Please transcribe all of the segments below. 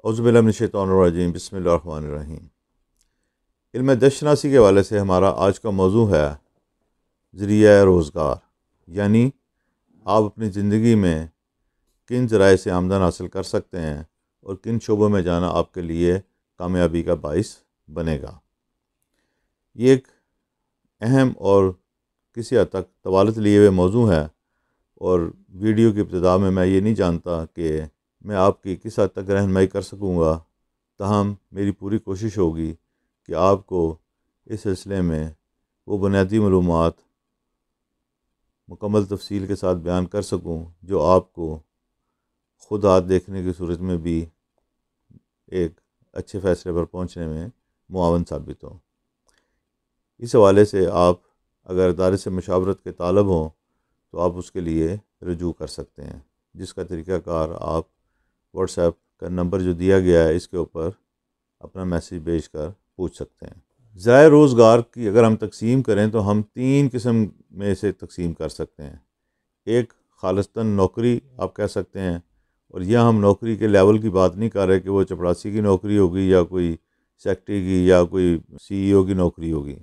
اعوذ باللہ من الشیطان الرجیم، بسم اللہ الرحمن الرحیم۔ علم دشت شناسی کے حوالے سے ہمارا آج کا موضوع ہے ذریعہ روزگار، یعنی آپ اپنی زندگی میں کن ذرائع سے آمدن حاصل کر سکتے ہیں اور کن شعبوں میں جانا آپ کے لیے کامیابی کا باعث بنے گا۔ یہ ایک اہم اور کسی حد تک طوالت لیے ہوئے موضوع ہے، اور ویڈیو کی ابتدا میں یہ نہیں جانتا کہ میں آپ کی کس حد تک رہنمائی کر سکوں گا، تاہم میری پوری کوشش ہوگی کہ آپ کو اس سلسلے میں وہ بنیادی معلومات مکمل تفصیل کے ساتھ بیان کر سکوں جو آپ کو خود ہاتھ دیکھنے کی صورت میں بھی ایک اچھے فیصلے پر پہنچنے میں معاون ثابت ہو۔ اس حوالے سے آپ اگر ادارے سے مشاورت کے طالب ہوں تو آپ اس کے لیے رجوع کر سکتے ہیں، جس کا طریقہ کار آپ واٹس ایپ کا نمبر جو دیا گیا ہے اس کے اوپر اپنا میسیج بھیج کر پوچھ سکتے ہیں۔ ذرائع روزگار کی اگر ہم تقسیم کریں تو ہم 3 قسم میں اسے تقسیم کر سکتے ہیں۔ ایک خالصتاً نوکری آپ کہہ سکتے ہیں، اور یہاں ہم نوکری کے لیول کی بات نہیں کر رہے کہ وہ چپڑاسی کی نوکری ہوگی یا کوئی سیکٹری کی یا کوئی CEO کی نوکری ہوگی،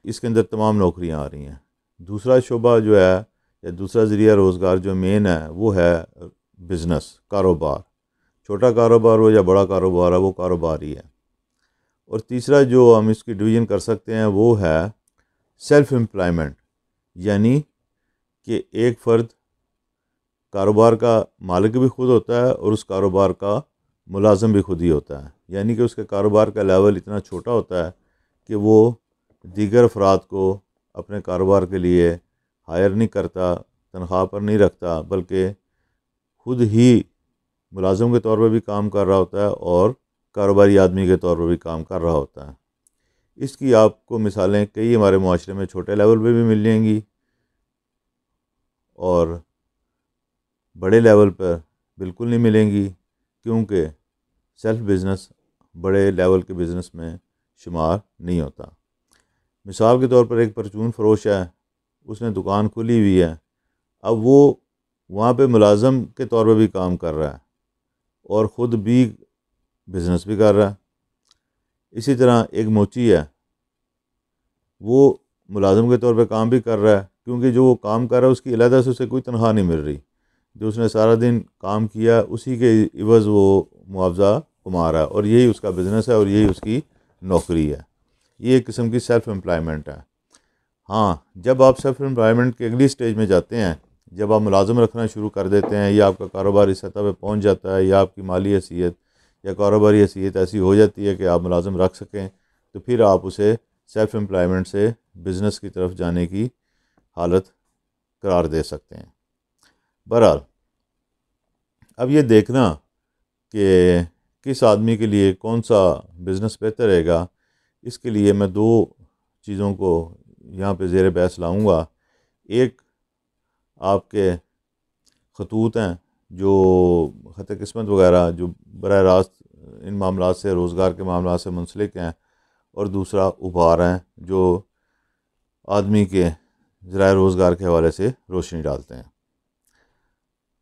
اس کے اندر تمام نوکریاں آ رہی ہیں۔ دوسرا شعبہ جو ہے یا دوسرا ذریعہ روزگار جو مین ہے وہ ہے بزنس، کاروبار، چھوٹا کاروبار ہو یا بڑا کاروبار ہے وہ کاروبار ہی ہے۔ اور تیسرا جو ہم اس کی ڈویژن کر سکتے ہیں وہ ہے سیلف امپلائمنٹ، یعنی کہ ایک فرد کاروبار کا مالک بھی خود ہوتا ہے اور اس کاروبار کا ملازم بھی خود ہی ہوتا ہے، یعنی کہ اس کے کاروبار کا لیول اتنا چھوٹا ہوتا ہے کہ وہ دیگر افراد کو اپنے کاروبار کے لیے ہائر نہیں کرتا، تنخواہ پر نہیں رکھتا، بلکہ خود ہی ملازم کے طور پر بھی کام کر رہا ہوتا ہے اور کاروباری آدمی کے طور پر بھی کام کر رہا ہوتا ہے۔ اس کی آپ کو مثالیں کئی ہمارے معاشرے میں چھوٹے لیول پہ بھی مل جائیں گی اور بڑے لیول پر بالکل نہیں ملیں گی، کیونکہ سیلف بزنس بڑے لیول کے بزنس میں شمار نہیں ہوتا۔ مثال کے طور پر ایک پرچون فروش ہے، اس نے دکان کھلی ہوئی ہے، اب وہ وہاں پہ ملازم کے طور پر بھی کام کر رہا ہے اور خود بھی بزنس بھی کر رہا ہے۔ اسی طرح ایک موچی ہے، وہ ملازم کے طور پہ کام بھی کر رہا ہے، کیونکہ جو وہ کام کر رہا ہے اس کی علیحدہ سے اسے کوئی تنخواہ نہیں مل رہی، جو اس نے سارا دن کام کیا اسی کے عوض وہ معاوضہ کما رہا ہے، اور یہی اس کا بزنس ہے اور یہی اس کی نوکری ہے۔ یہ ایک قسم کی سیلف امپلائمنٹ ہے۔ ہاں، جب آپ سیلف امپلائمنٹ کے اگلی سٹیج میں جاتے ہیں، جب آپ ملازم رکھنا شروع کر دیتے ہیں یا آپ کا کاروبار اس سطح پہ پہنچ جاتا ہے یا آپ کی مالی حیثیت یا کاروباری حیثیت ایسی ہو جاتی ہے کہ آپ ملازم رکھ سکیں، تو پھر آپ اسے سیلف امپلائمنٹ سے بزنس کی طرف جانے کی حالت قرار دے سکتے ہیں۔ بہرحال اب یہ دیکھنا کہ کس آدمی کے لیے کون سا بزنس بہتر رہے گا، اس کے لیے میں 2 چیزوں کو یہاں پہ زیر بحث لاؤں گا۔ ایک آپ کے خطوط ہیں جو خط قسمت وغیرہ جو براہ راست ان معاملات سے، روزگار کے معاملات سے منسلک ہیں، اور دوسرا ابھار ہیں جو آدمی کے ذرائع روزگار کے حوالے سے روشنی ڈالتے ہیں۔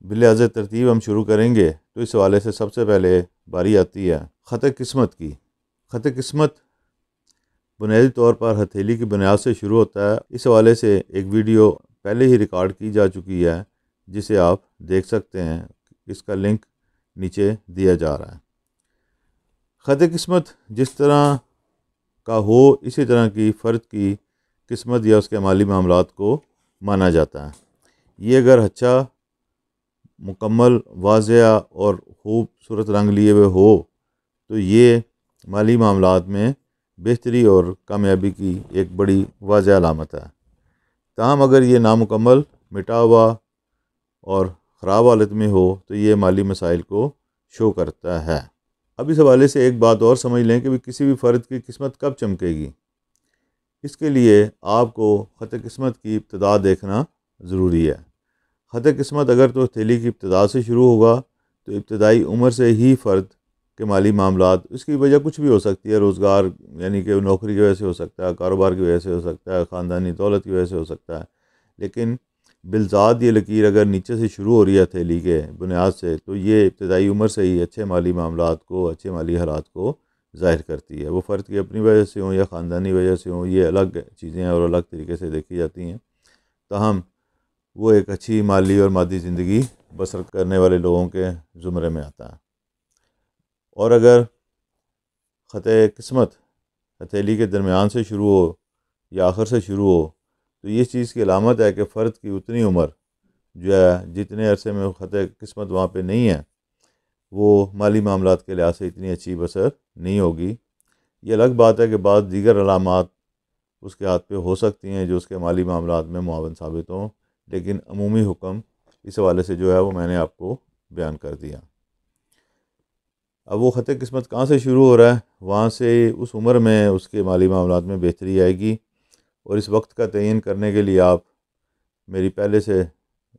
بلحاظ ترتیب ہم شروع کریں گے تو اس حوالے سے سب سے پہلے باری آتی ہے خط قسمت کی۔ خط قسمت بنیادی طور پر ہتھیلی کی بنیاد سے شروع ہوتا ہے۔ اس حوالے سے ایک ویڈیو پہلے ہی ریکارڈ کی جا چکی ہے جسے آپ دیکھ سکتے ہیں، اس کا لنک نیچے دیا جا رہا ہے۔ خط قسمت جس طرح کا ہو اسی طرح کی فرد کی قسمت یا اس کے مالی معاملات کو مانا جاتا ہے۔ یہ اگر اچھا، مکمل، واضح اور خوبصورت رنگ لیے ہوئے ہو تو یہ مالی معاملات میں بہتری اور کامیابی کی ایک بڑی واضح علامت ہے۔ تاہم اگر یہ نامکمل، مٹا ہوا اور خراب حالت میں ہو تو یہ مالی مسائل کو شو کرتا ہے۔ اب اس حوالے سے ایک بات اور سمجھ لیں کہ کسی بھی فرد کی قسمت کب چمکے گی۔ اس کے لیے آپ کو خط قسمت کی ابتدا دیکھنا ضروری ہے۔ خط قسمت اگر تو ہتھیلی کی ابتدا سے شروع ہوگا تو ابتدائی عمر سے ہی فرد کے مالی معاملات، اس کی وجہ کچھ بھی ہو سکتی ہے، روزگار یعنی کہ نوکری کی وجہ سے ہو سکتا ہے، کاروبار کی وجہ سے ہو سکتا ہے، خاندانی دولت کی وجہ سے ہو سکتا ہے، لیکن بالذات یہ لکیر اگر نیچے سے شروع ہو رہی ہے ہتھیلی کے بنیاد سے، تو یہ ابتدائی عمر سے ہی اچھے مالی معاملات کو، اچھے مالی حالات کو ظاہر کرتی ہے۔ وہ فرد کی اپنی وجہ سے ہوں یا خاندانی وجہ سے ہوں، یہ الگ چیزیں ہیں اور الگ طریقے سے دیکھی جاتی ہیں، تاہم وہ ایک اچھی مالی اور مادی زندگی بسر کرنے والے لوگوں کے زمرے میں آتا ہے۔ اور اگر خط قسمت ہتھیلی کے درمیان سے شروع ہو یا آخر سے شروع ہو، تو یہ چیز کی علامت ہے کہ فرد کی اتنی عمر جو ہے، جتنے عرصے میں خط قسمت وہاں پہ نہیں ہے، وہ مالی معاملات کے لحاظ سے اتنی اچھی بسر نہیں ہوگی۔ یہ الگ بات ہے کہ بعض دیگر علامات اس کے ہاتھ پہ ہو سکتی ہیں جو اس کے مالی معاملات میں معاون ثابت ہوں، لیکن عمومی حکم اس حوالے سے جو ہے وہ میں نے آپ کو بیان کر دیا۔ اب وہ خط قسمت کہاں سے شروع ہو رہا ہے، وہاں سے اس عمر میں اس کے مالی معاملات میں بہتری آئے گی، اور اس وقت کا تعین کرنے کے لیے آپ میری پہلے سے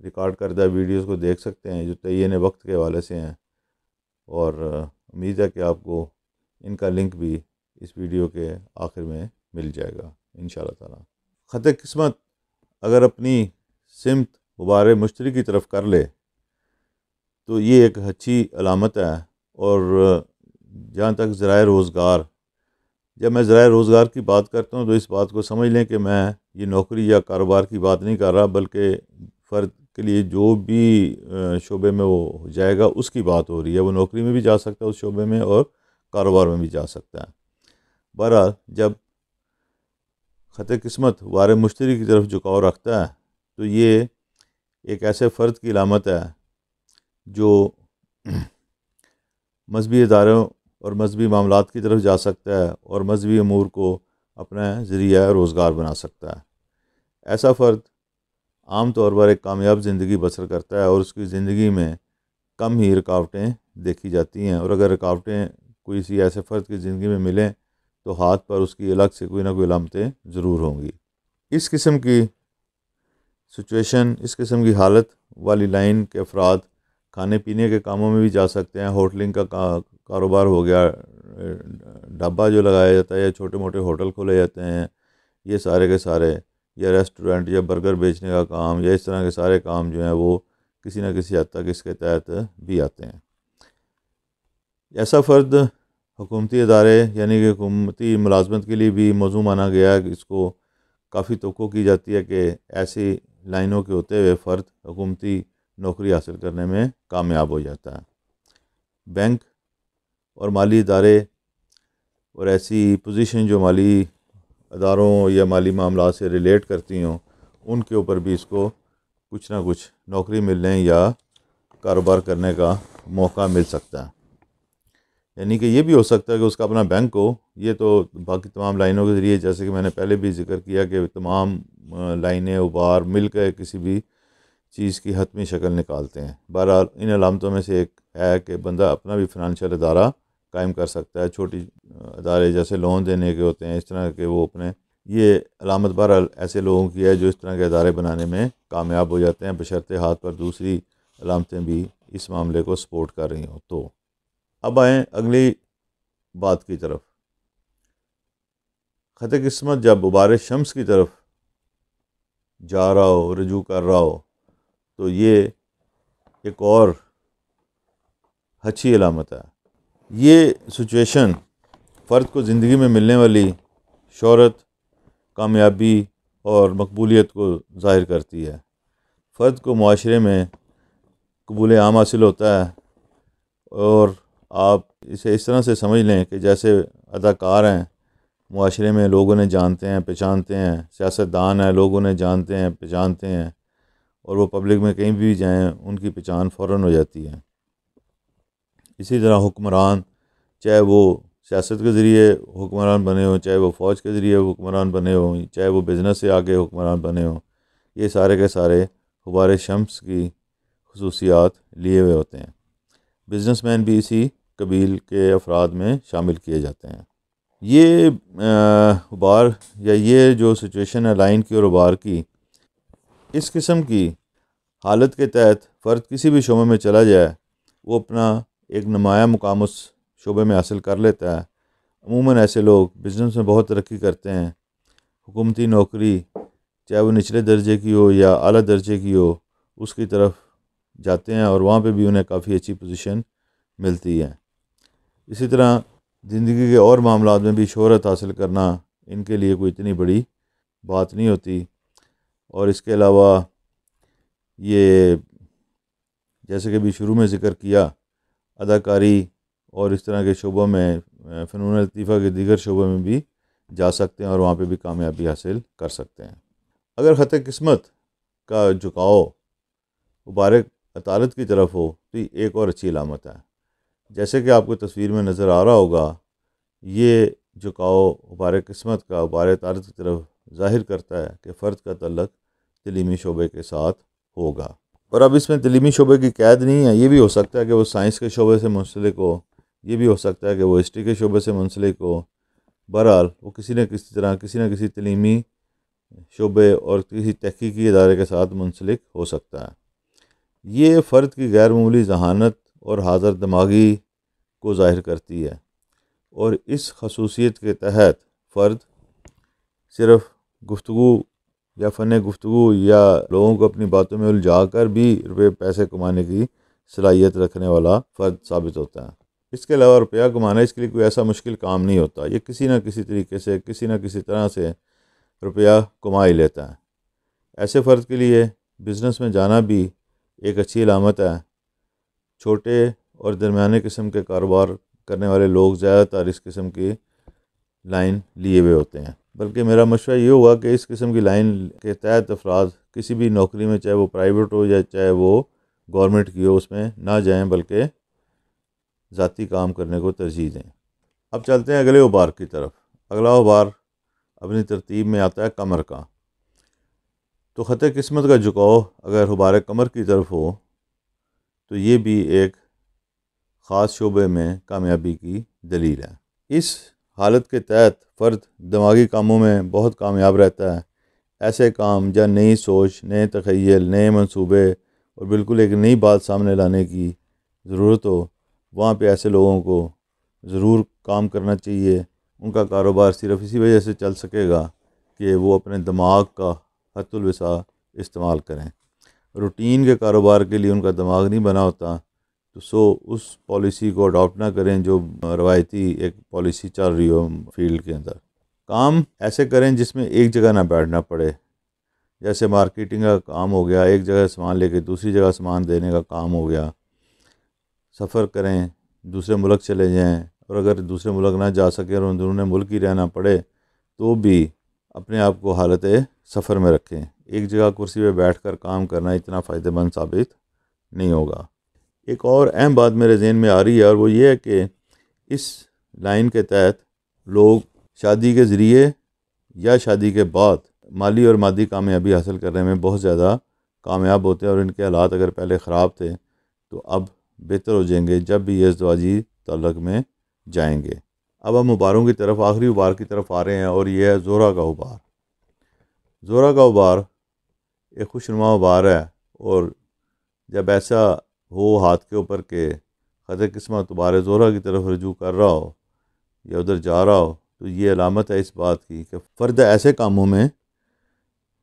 ریکارڈ کردہ ویڈیوز کو دیکھ سکتے ہیں جو تعین وقت کے حوالے سے ہیں، اور امید ہے کہ آپ کو ان کا لنک بھی اس ویڈیو کے آخر میں مل جائے گا انشاءاللہ تعالی۔ خط قسمت اگر اپنی سمت غبار مشتری کی طرف کر لے تو یہ ایک اچھی علامت ہے۔ اور جہاں تک ذرائع روزگار، جب میں ذرائع روزگار کی بات کرتا ہوں تو اس بات کو سمجھ لیں کہ میں یہ نوکری یا کاروبار کی بات نہیں کر رہا، بلکہ فرد کے لیے جو بھی شعبے میں وہ جائے گا اس کی بات ہو رہی ہے۔ وہ نوکری میں بھی جا سکتا ہے اس شعبے میں، اور کاروبار میں بھی جا سکتا ہے۔ بہرحال جب خط قسمت وار مشتری کی طرف جھکاؤ رکھتا ہے تو یہ ایک ایسے فرد کی علامت ہے جو مذہبی اداروں اور مذہبی معاملات کی طرف جا سکتا ہے اور مذہبی امور کو اپنا ذریعہ روزگار بنا سکتا ہے۔ ایسا فرد عام طور پر ایک کامیاب زندگی بسر کرتا ہے اور اس کی زندگی میں کم ہی رکاوٹیں دیکھی جاتی ہیں، اور اگر رکاوٹیں کوئی سی ایسے فرد کی زندگی میں ملیں تو ہاتھ پر اس کی الگ سے کوئی نہ کوئی علامتیں ضرور ہوں گی۔ اس قسم کی سچویشن، اس قسم کی حالت والی لائن کے افراد کھانے پینے کے کاموں میں بھی جا سکتے ہیں۔ ہوٹلنگ کا کاروبار ہو گیا، ڈھابہ جو لگایا جاتا ہے یا چھوٹے موٹے ہوٹل کھولے جاتے ہیں، یہ سارے کے سارے، یا ریسٹورنٹ یا برگر بیچنے کا کام، یا اس طرح کے سارے کام جو ہیں وہ کسی نہ کسی حد تک اس کے تحت بھی آتے ہیں۔ ایسا فرد حکومتی ادارے یعنی کہ حکومتی ملازمت کے لیے بھی موضوع مانا گیا ہے، اس کو کافی توقع کی جاتی ہے کہ ایسی لائنوں کے ہوتے ہوئے فرد حکومتی نوکری حاصل کرنے میں کامیاب ہو جاتا ہے۔ بینک اور مالی ادارے اور ایسی پوزیشن جو مالی اداروں یا مالی معاملات سے ریلیٹ کرتی ہوں، ان کے اوپر بھی اس کو کچھ نہ کچھ نوکری ملنے یا کاروبار کرنے کا موقع مل سکتا ہے۔ یعنی کہ یہ بھی ہو سکتا ہے کہ اس کا اپنا بینک ہو۔ یہ تو باقی تمام لائنوں کے ذریعے، جیسے کہ میں نے پہلے بھی ذکر کیا کہ تمام لائنیں ابھار مل کے کسی بھی چیز کی حتمی شکل نکالتے ہیں۔ بہرحال ان علامتوں میں سے ایک ہے کہ بندہ اپنا بھی فنانشل ادارہ قائم کر سکتا ہے، چھوٹی ادارے جیسے لون دینے کے ہوتے ہیں، اس طرح کے وہ اپنے، یہ علامت بہرحال ایسے لوگوں کی ہے جو اس طرح کے ادارے بنانے میں کامیاب ہو جاتے ہیں، بشرطِ ہاتھ پر دوسری علامتیں بھی اس معاملے کو سپورٹ کر رہی ہوں۔ تو اب آئیں اگلی بات کی طرف۔ خط قسمت جب غبار شمس کی طرف جا رہا ہو، رجوع کر رہا ہو، تو یہ ایک اور اچھی علامت ہے۔ یہ سچویشن فرد کو زندگی میں ملنے والی شہرت، کامیابی اور مقبولیت کو ظاہر کرتی ہے۔ فرد کو معاشرے میں قبول عام حاصل ہوتا ہے، اور آپ اسے اس طرح سے سمجھ لیں کہ جیسے اداکار ہیں، معاشرے میں لوگ انہیں جانتے ہیں، پہچانتے ہیں، سیاستدان ہیں، لوگ انہیں جانتے ہیں، پہچانتے ہیں، اور وہ پبلک میں کہیں بھی جائیں ان کی پہچان فوراً ہو جاتی ہے۔ اسی طرح حکمران، چاہے وہ سیاست کے ذریعے حکمران بنے ہوں، چاہے وہ فوج کے ذریعے حکمران بنے ہوں، چاہے وہ بزنس سے آگے حکمران بنے ہوں، یہ سارے کے سارے غبار شمس کی خصوصیات لیے ہوئے ہوتے ہیں۔ بزنس مین بھی اسی قبیل کے افراد میں شامل کیے جاتے ہیں۔ یہ غبار یا یہ جو سچویشن ہے لائن کی اور غبار کی، اس قسم کی حالت کے تحت فرد کسی بھی شعبے میں چلا جائے، وہ اپنا ایک نمایاں مقام اس شعبے میں حاصل کر لیتا ہے۔ عموماً ایسے لوگ بزنس میں بہت ترقی کرتے ہیں، حکومتی نوکری چاہے وہ نچلے درجے کی ہو یا اعلیٰ درجے کی ہو، اس کی طرف جاتے ہیں اور وہاں پہ بھی انہیں کافی اچھی پوزیشن ملتی ہے۔ اسی طرح زندگی کے اور معاملات میں بھی شہرت حاصل کرنا ان کے لیے کوئی اتنی بڑی بات نہیں ہوتی۔ اور اس کے علاوہ یہ جیسے کہ بھی شروع میں ذکر کیا، اداکاری اور اس طرح کے شعبوں میں، فنون لطیفہ کے دیگر شعبوں میں بھی جا سکتے ہیں اور وہاں پہ بھی کامیابی حاصل کر سکتے ہیں۔ اگر خط قسمت کا جھکاؤ مبارک عطارد کی طرف ہو تو یہ ایک اور اچھی علامت ہے۔ جیسے کہ آپ کو تصویر میں نظر آ رہا ہوگا، یہ جھکاؤ مبارک قسمت کا مبارک عطارد کی طرف ظاہر کرتا ہے کہ فرد کا تعلق تعلیمی شعبے کے ساتھ ہوگا۔ اور اب اس میں تعلیمی شعبے کی قید نہیں ہے، یہ بھی ہو سکتا ہے کہ وہ سائنس کے شعبے سے منسلک ہو، یہ بھی ہو سکتا ہے کہ وہ ہسٹری کے شعبے سے منسلک ہو۔ بہرحال وہ کسی نہ کسی تعلیمی شعبے اور کسی تحقیقی ادارے کے ساتھ منسلک ہو سکتا ہے۔ یہ فرد کی غیر معمولی ذہانت اور حاضر دماغی کو ظاہر کرتی ہے، اور اس خصوصیت کے تحت فرد صرف گفتگو یا فن گفتگو یا لوگوں کو اپنی باتوں میں الجھا کر بھی روپے پیسے کمانے کی صلاحیت رکھنے والا فرد ثابت ہوتا ہے۔ اس کے علاوہ روپیہ کمانا اس کے لیے کوئی ایسا مشکل کام نہیں ہوتا، یہ کسی نہ کسی طریقے سے کسی نہ کسی طرح سے روپیہ کما ہی لیتا ہے۔ ایسے فرد کے لیے بزنس میں جانا بھی ایک اچھی علامت ہے۔ چھوٹے اور درمیانے قسم کے کاروبار کرنے والے لوگ زیادہ تر اس قسم کی لائن لیے ہوئے ہوتے ہیں، بلکہ میرا مشورہ یہ ہوا کہ اس قسم کی لائن کے تحت افراد کسی بھی نوکری میں، چاہے وہ پرائیویٹ ہو یا چاہے وہ گورنمنٹ کی ہو، اس میں نہ جائیں بلکہ ذاتی کام کرنے کو ترجیح دیں۔ اب چلتے ہیں اگلے ابھار کی طرف۔ اگلا ابھار اپنی ترتیب میں آتا ہے قمر کا۔ تو خط قسمت کا جھکاؤ اگر ابھار قمر کی طرف ہو تو یہ بھی ایک خاص شعبے میں کامیابی کی دلیل ہے۔ اس حالت کے تحت فرد دماغی کاموں میں بہت کامیاب رہتا ہے۔ ایسے کام جہاں نئی سوچ، نئے تخیل، نئے منصوبے اور بالکل ایک نئی بات سامنے لانے کی ضرورت ہو، وہاں پہ ایسے لوگوں کو ضرور کام کرنا چاہیے۔ ان کا کاروبار صرف اسی وجہ سے چل سکے گا کہ وہ اپنے دماغ کا حد الوسع استعمال کریں۔ روٹین کے کاروبار کے لیے ان کا دماغ نہیں بنا ہوتا، تو اس پالیسی کو اڈاپٹ نہ کریں جو روایتی ایک پالیسی چل رہی ہو فیلڈ کے اندر۔ کام ایسے کریں جس میں ایک جگہ نہ بیٹھنا پڑے، جیسے مارکیٹنگ کا کام ہو گیا، ایک جگہ سامان لے کے دوسری جگہ سامان دینے کا کام ہو گیا۔ سفر کریں، دوسرے ملک چلے جائیں، اور اگر دوسرے ملک نہ جا سکیں اور اندرون ملک ہی رہنا پڑے تو بھی اپنے آپ کو حالت سفر میں رکھیں۔ ایک جگہ کرسی پہ بیٹھ کر کام کرنا اتنا فائدہ مند ثابت نہیں ہوگا۔ ایک اور اہم بات میرے ذہن میں آ رہی ہے، اور وہ یہ ہے کہ اس لائن کے تحت لوگ شادی کے ذریعے یا شادی کے بعد مالی اور مادی کامیابی حاصل کرنے میں بہت زیادہ کامیاب ہوتے ہیں، اور ان کے حالات اگر پہلے خراب تھے تو اب بہتر ہو جائیں گے جب بھی یہ ازدواجی تعلق میں جائیں گے۔ اب ہم ابھاروں کی طرف، آخری ابھار کی طرف آ رہے ہیں، اور یہ ہے زہرہ کا ابھار۔ زہرہ کا ابھار ایک خوشنما ابھار ہے، اور جب ایسا ہو ہاتھ کے اوپر کہ خط قسمت ابھار زہرہ کی طرف رجوع کر رہا ہو یا ادھر جا رہا ہو، تو یہ علامت ہے اس بات کی کہ فرد ایسے کاموں میں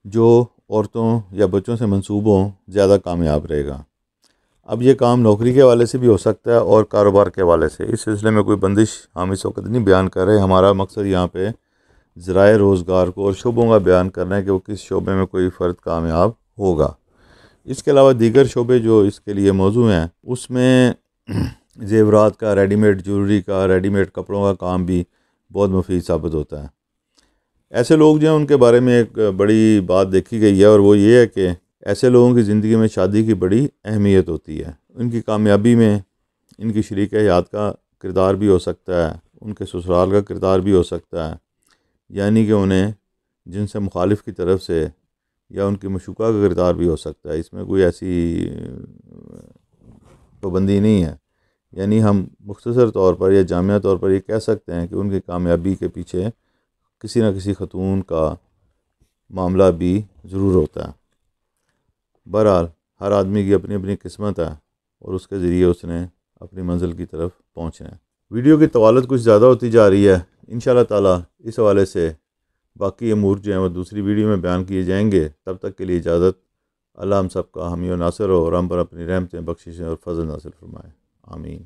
جو عورتوں یا بچوں سے منسوب ہوں زیادہ کامیاب رہے گا۔ اب یہ کام نوکری کے حوالے سے بھی ہو سکتا ہے اور کاروبار کے حوالے سے۔ اس سلسلے میں کوئی بندش ہم اس وقت نہیں بیان کر رہے، ہمارا مقصد یہاں پہ ذرائع روزگار کو اور شعبوں کا بیان کرنا ہے کہ وہ کس شعبے میں کوئی فرد کامیاب ہوگا۔ اس کے علاوہ دیگر شعبے جو اس کے لیے موضوع ہیں، اس میں زیورات کا، ریڈی میڈ جیولری کا، ریڈی میڈ کپڑوں کا کام بھی بہت مفید ثابت ہوتا ہے۔ ایسے لوگ جو ہیں ان کے بارے میں ایک بڑی بات دیکھی گئی ہے، اور وہ یہ ہے کہ ایسے لوگوں کی زندگی میں شادی کی بڑی اہمیت ہوتی ہے۔ ان کی کامیابی میں ان کی شریک حیات کا کردار بھی ہو سکتا ہے، ان کے سسرال کا کردار بھی ہو سکتا ہے، یعنی کہ انہیں جن سے مخالف کی طرف سے یا ان کی مشوقہ کا کردار بھی ہو سکتا ہے۔ اس میں کوئی ایسی پابندی نہیں ہے، یعنی ہم مختصر طور پر یا جامعہ طور پر یہ کہہ سکتے ہیں کہ ان کی کامیابی کے پیچھے کسی نہ کسی خاتون کا معاملہ بھی ضرور ہوتا ہے۔ بہرحال ہر آدمی کی اپنی اپنی قسمت ہے، اور اس کے ذریعے اس نے اپنی منزل کی طرف پہنچنا ہے۔ ویڈیو کی طوالت کچھ زیادہ ہوتی جا رہی ہے، انشاءاللہ تعالی اس حوالے سے باقی امور جو ہیں وہ دوسری ویڈیو میں بیان کیے جائیں گے۔ تب تک کے لیے اجازت۔ اللہ ہم سب کا حامی و ناصر ہو اور ہم پر اپنی رحمتیں، بخششیں اور فضل نازل فرمائے۔ آمین۔